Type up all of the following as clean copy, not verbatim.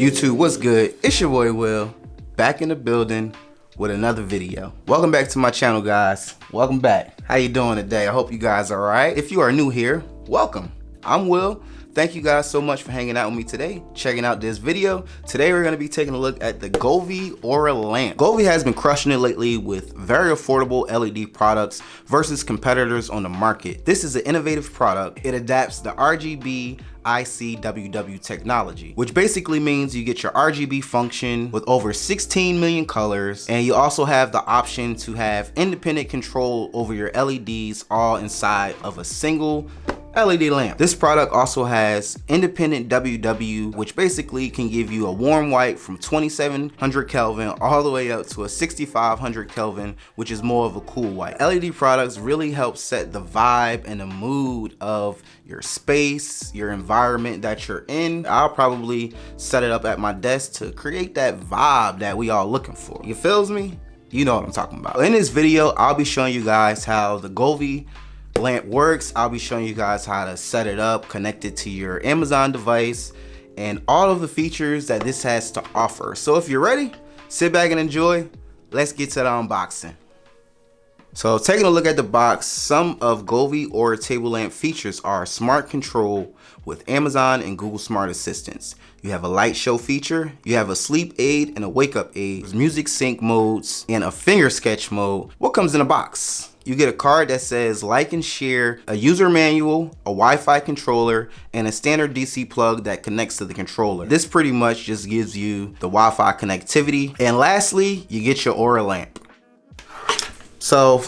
YouTube, what's good? It's your boy Will, back in the building with another video. Welcome back to my channel, guys. Welcome back. How you doing today? I hope you guys are alright. If you are new here, welcome. I'm Will. Thank you guys so much for hanging out with me today, checking out this video. Today we're going to be taking a look at the Govee Aura Lamp. Govee has been crushing it lately with very affordable LED products versus competitors on the market. This is an innovative product. It adapts the RGB ICWW technology, which basically means you get your RGB function with over 16 million colors, and you also have the option to have independent control over your LEDs all inside of a single LED lamp. This product also has independent WW, which basically can give you a warm white from 2700 Kelvin all the way up to a 6500 Kelvin, which is more of a cool white. LED products really help set the vibe and the mood of your space, your environment that you're in. I'll probably set it up at my desk to create that vibe that we all looking for. You feels me? You know what I'm talking about. In this video, I'll be showing you guys how the Govee lamp works. I'll be showing you guys how to set it up, connect it to your Amazon device, and all of the features that this has to offer. So if you're ready, sit back and enjoy. Let's get to the unboxing. So taking a look at the box, some of Govee Aura Table Lamp features are smart control with Amazon and Google Smart Assistants. You have a light show feature, you have a sleep aid and a wake up aid, music sync modes, and a finger sketch mode. What comes in the box? You get a card that says like and share, a user manual, a Wi-Fi controller, and a standard DC plug that connects to the controller. This pretty much just gives you the Wi-Fi connectivity. And lastly, you get your Aura lamp. So,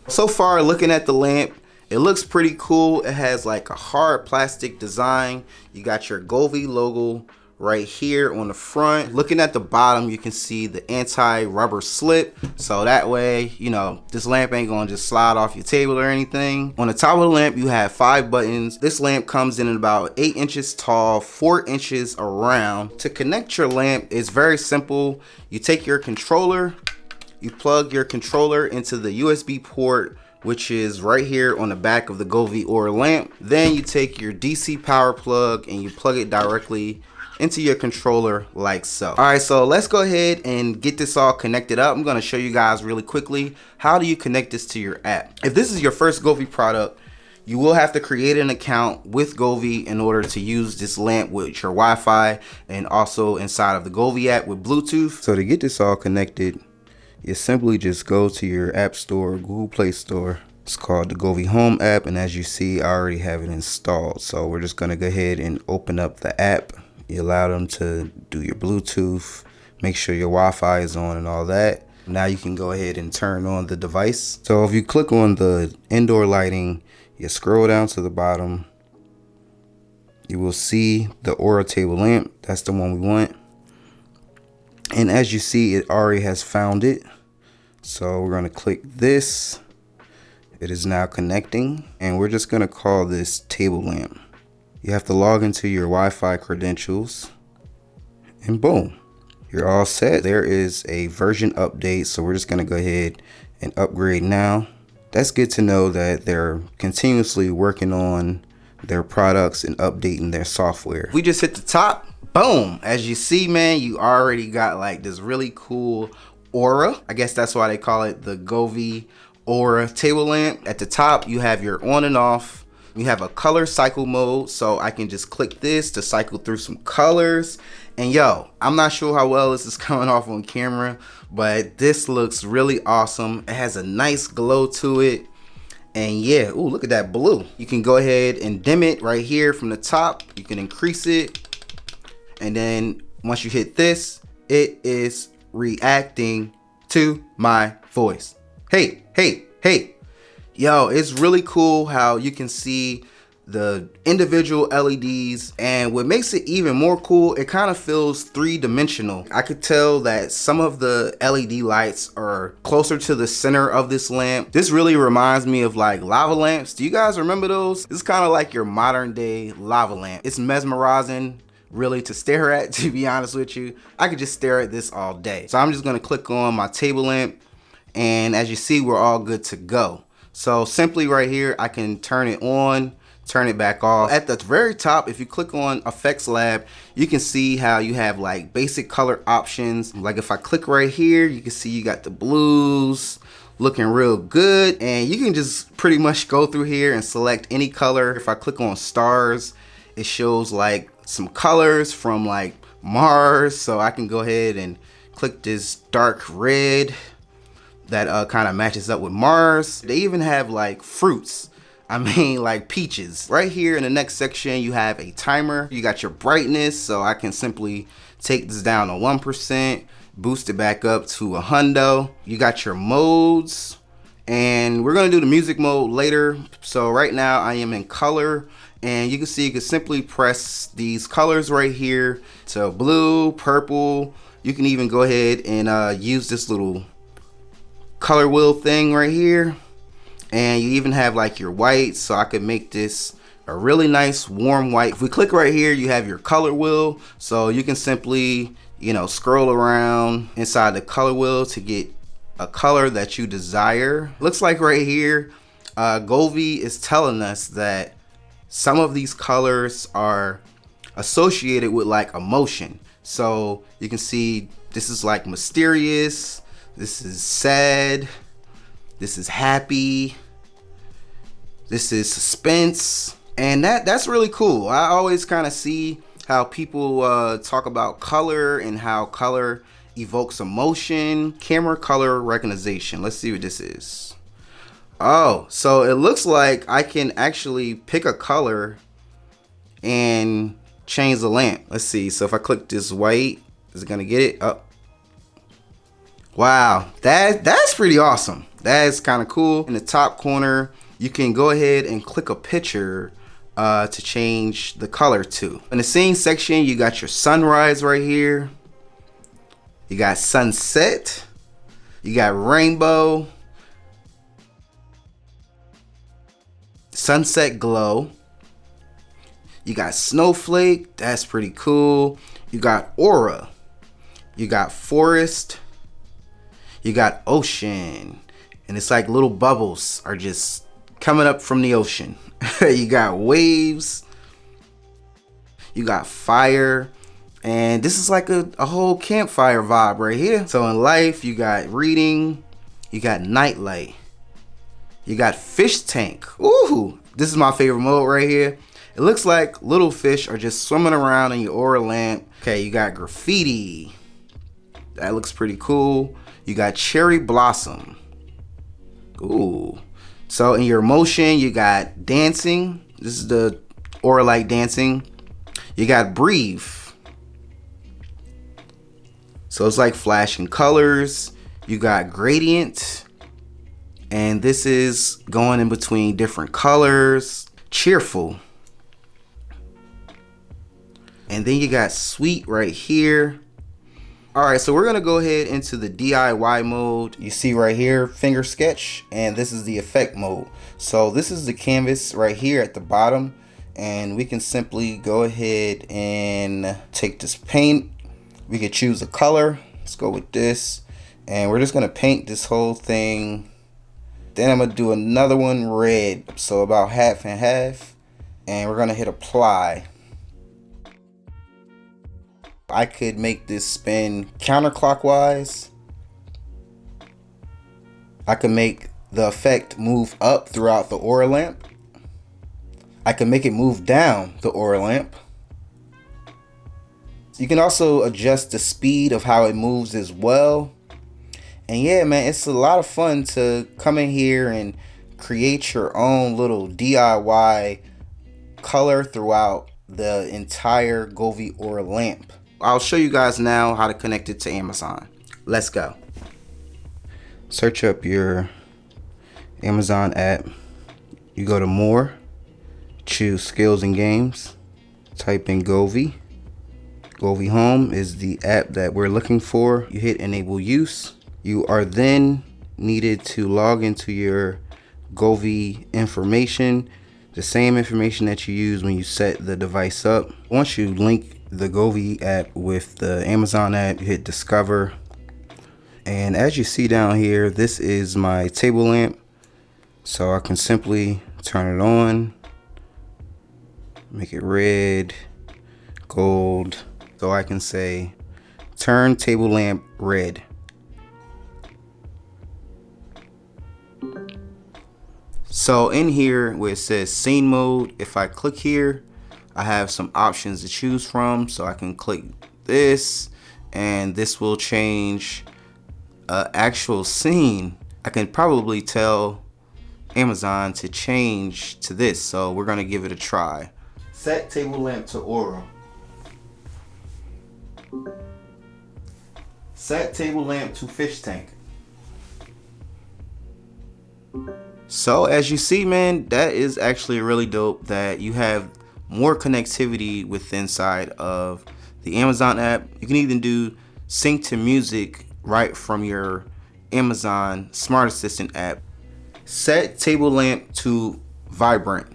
so far looking at the lamp, it looks pretty cool. It has like a hard plastic design. You got your Govee logo right here on the front. Looking at the bottom, you can see the anti-rubber slip, so that way, you know, this lamp ain't gonna just slide off your table or anything. On the top of the lamp, you have 5 buttons. This lamp comes in at about 8 inches tall, 4 inches around. To connect your lamp, it's very simple. You take your controller, you plug your controller into the USB port, which is right here on the back of the Govee Aura lamp. Then you take your DC power plug and you plug it directly into your controller like so. All right, so let's go ahead and get this all connected up. I'm gonna show you guys really quickly, how do you connect this to your app? If this is your first Govee product, you will have to create an account with Govee in order to use this lamp with your Wi-Fi and also inside of the Govee app with Bluetooth. So to get this all connected, you simply just go to your app store, Google Play Store. It's called the Govee Home app, and as you see, I already have it installed. So we're just gonna go ahead and open up the app. You allow them to do your Bluetooth, make sure your Wi-Fi is on and all that. Now you can go ahead and turn on the device. So if you click on the indoor lighting, you scroll down to the bottom, you will see the Aura Table Lamp. That's the one we want. And as you see, it already has found it. So we're gonna click this. It is now connecting, and we're just gonna call this Table Lamp. You have to log into your Wi-Fi credentials, and boom, you're all set. There is a version update, so we're just gonna go ahead and upgrade now. That's good to know that they're continuously working on their products and updating their software. We just hit the top, boom. As you see, man, you already got like this really cool aura. I guess that's why they call it the Govee Aura Table Lamp. At the top, you have your on and off. You have a color cycle mode, so I can just click this to cycle through some colors. And yo, I'm not sure how well this is coming off on camera, but this looks really awesome. It has a nice glow to it. And yeah, ooh, look at that blue. You can go ahead and dim it right here from the top. You can increase it. And then once you hit this, it is reacting to my voice. Hey, hey, hey. Yo, it's really cool how you can see the individual LEDs, and what makes it even more cool, it kind of feels three-dimensional. I could tell that some of the LED lights are closer to the center of this lamp. This really reminds me of like lava lamps. Do you guys remember those? This is kind of like your modern day lava lamp. It's mesmerizing really to stare at, to be honest with you. I could just stare at this all day. So I'm just gonna click on my table lamp, and as you see, we're all good to go. So simply right here, I can turn it on turn it back off. At the very top, if you click on Effects Lab, you can see how you have like basic color options. Like if I click right here, you can see you got the blues looking real good, and you can just pretty much go through here and select any color. If I click on stars, it shows like some colors from like Mars, so I can go ahead and click this dark red that kind of matches up with Mars. They even have like fruits. I mean, like peaches. Right here in the next section, you have a timer. You got your brightness, so I can simply take this down to 1%, boost it back up to 100. You got your modes, and we're gonna do the music mode later. So right now I am in color, and you can see you can simply press these colors right here to blue, purple. You can even go ahead and use this little color wheel thing right here. And you even have like your white, so I could make this a really nice warm white. If we click right here, you have your color wheel, so you can simply, you know, scroll around inside the color wheel to get a color that you desire. Looks like right here, Govee is telling us that some of these colors are associated with like emotion. So you can see this is like mysterious, this is sad, this is happy, this is suspense, and that's really cool. I always kind of see how people talk about color and how color evokes emotion. Camera color recognition. Let's see what this is. Oh, so it looks like I can actually pick a color and change the lamp. Let's see. So if I click this white, is it gonna get it up? Wow, that's pretty awesome. That's kind of cool. In the top corner, you can go ahead and click a picture to change the color to. In the scene section, you got your sunrise right here. You got sunset. You got rainbow. Sunset glow. You got snowflake. That's pretty cool. You got aura. You got forest. You got ocean, and it's like little bubbles are just coming up from the ocean. You got waves, you got fire, and this is like a whole campfire vibe right here. So in life, you got reading, you got nightlight, you got fish tank. Ooh, this is my favorite mode right here. It looks like little fish are just swimming around in your aura lamp. Okay, you got graffiti. That looks pretty cool. You got cherry blossom. Ooh. So in your emotion, you got dancing. This is the aura light dancing. You got breathe. So it's like flashing colors. You got gradient. And this is going in between different colors. Cheerful. And then you got sweet right here. Alright, so we're gonna go ahead into the DIY mode. You see right here, finger sketch, and this is the effect mode. So this is the canvas right here at the bottom, and we can simply go ahead and take this paint. We could choose a color. Let's go with this, and we're just gonna paint this whole thing. Then I'm gonna do another one red, so about half and half, and we're gonna hit apply. I could make this spin counterclockwise. I can make the effect move up throughout the aura lamp. I can make it move down the aura lamp. You can also adjust the speed of how it moves as well. And yeah, man, it's a lot of fun to come in here and create your own little DIY color throughout the entire Govee Aura lamp. I'll show you guys now how to connect it to Amazon. Let's go. Search up your Amazon app. You go to more, choose skills and games, type in Govee. Govee Home is the app that we're looking for. You hit enable use. You are then needed to log into your Govee information, the same information that you use when you set the device up. Once you link the Govee app with the Amazon app, you hit discover, and as you see down here, this is my table lamp, so I can simply turn it on, make it red, gold. So I can say, turn table lamp red. So in here where it says scene mode, if I click here, I have some options to choose from. So I can click this and this will change actual scene. I can probably tell Amazon to change to this. So we're gonna give it a try. Set table lamp to Aura. Set table lamp to fish tank. So as you see, man, that is actually really dope that you have more connectivity with inside of the Amazon app. You can even do sync to music right from your Amazon Smart Assistant app. Set table lamp to vibrant.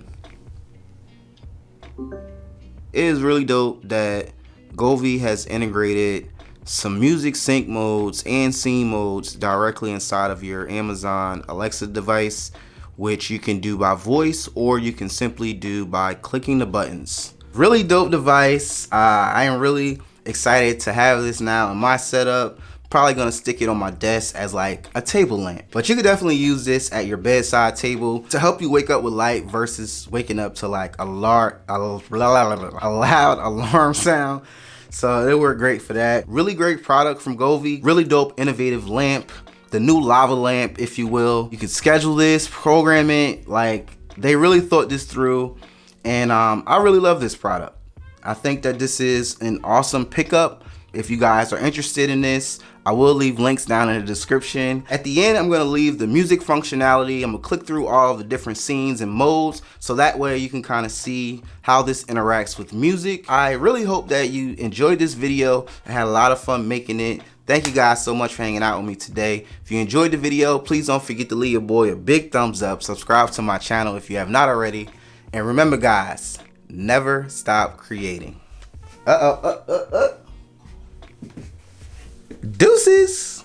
It is really dope that Govee has integrated some music sync modes and scene modes directly inside of your Amazon Alexa device, which you can do by voice or you can simply do by clicking the buttons. Really dope device. I am really excited to have this now in my setup. Probably gonna stick it on my desk as like a table lamp, but you could definitely use this at your bedside table to help you wake up with light versus waking up to like a loud alarm sound. So it worked great for that. Really great product from Govee. Really dope, innovative lamp. The new lava lamp, if you will. You can schedule this, program it. Like, they really thought this through. And I really love this product. I think that this is an awesome pickup. If you guys are interested in this, I will leave links down in the description. At the end, I'm gonna leave the music functionality. I'm gonna click through all of the different scenes and modes, so that way you can kind of see how this interacts with music. I really hope that you enjoyed this video. I had a lot of fun making it. Thank you guys so much for hanging out with me today. If you enjoyed the video, please don't forget to leave your boy a big thumbs up. Subscribe to my channel if you have not already. And remember guys, never stop creating. Deuces.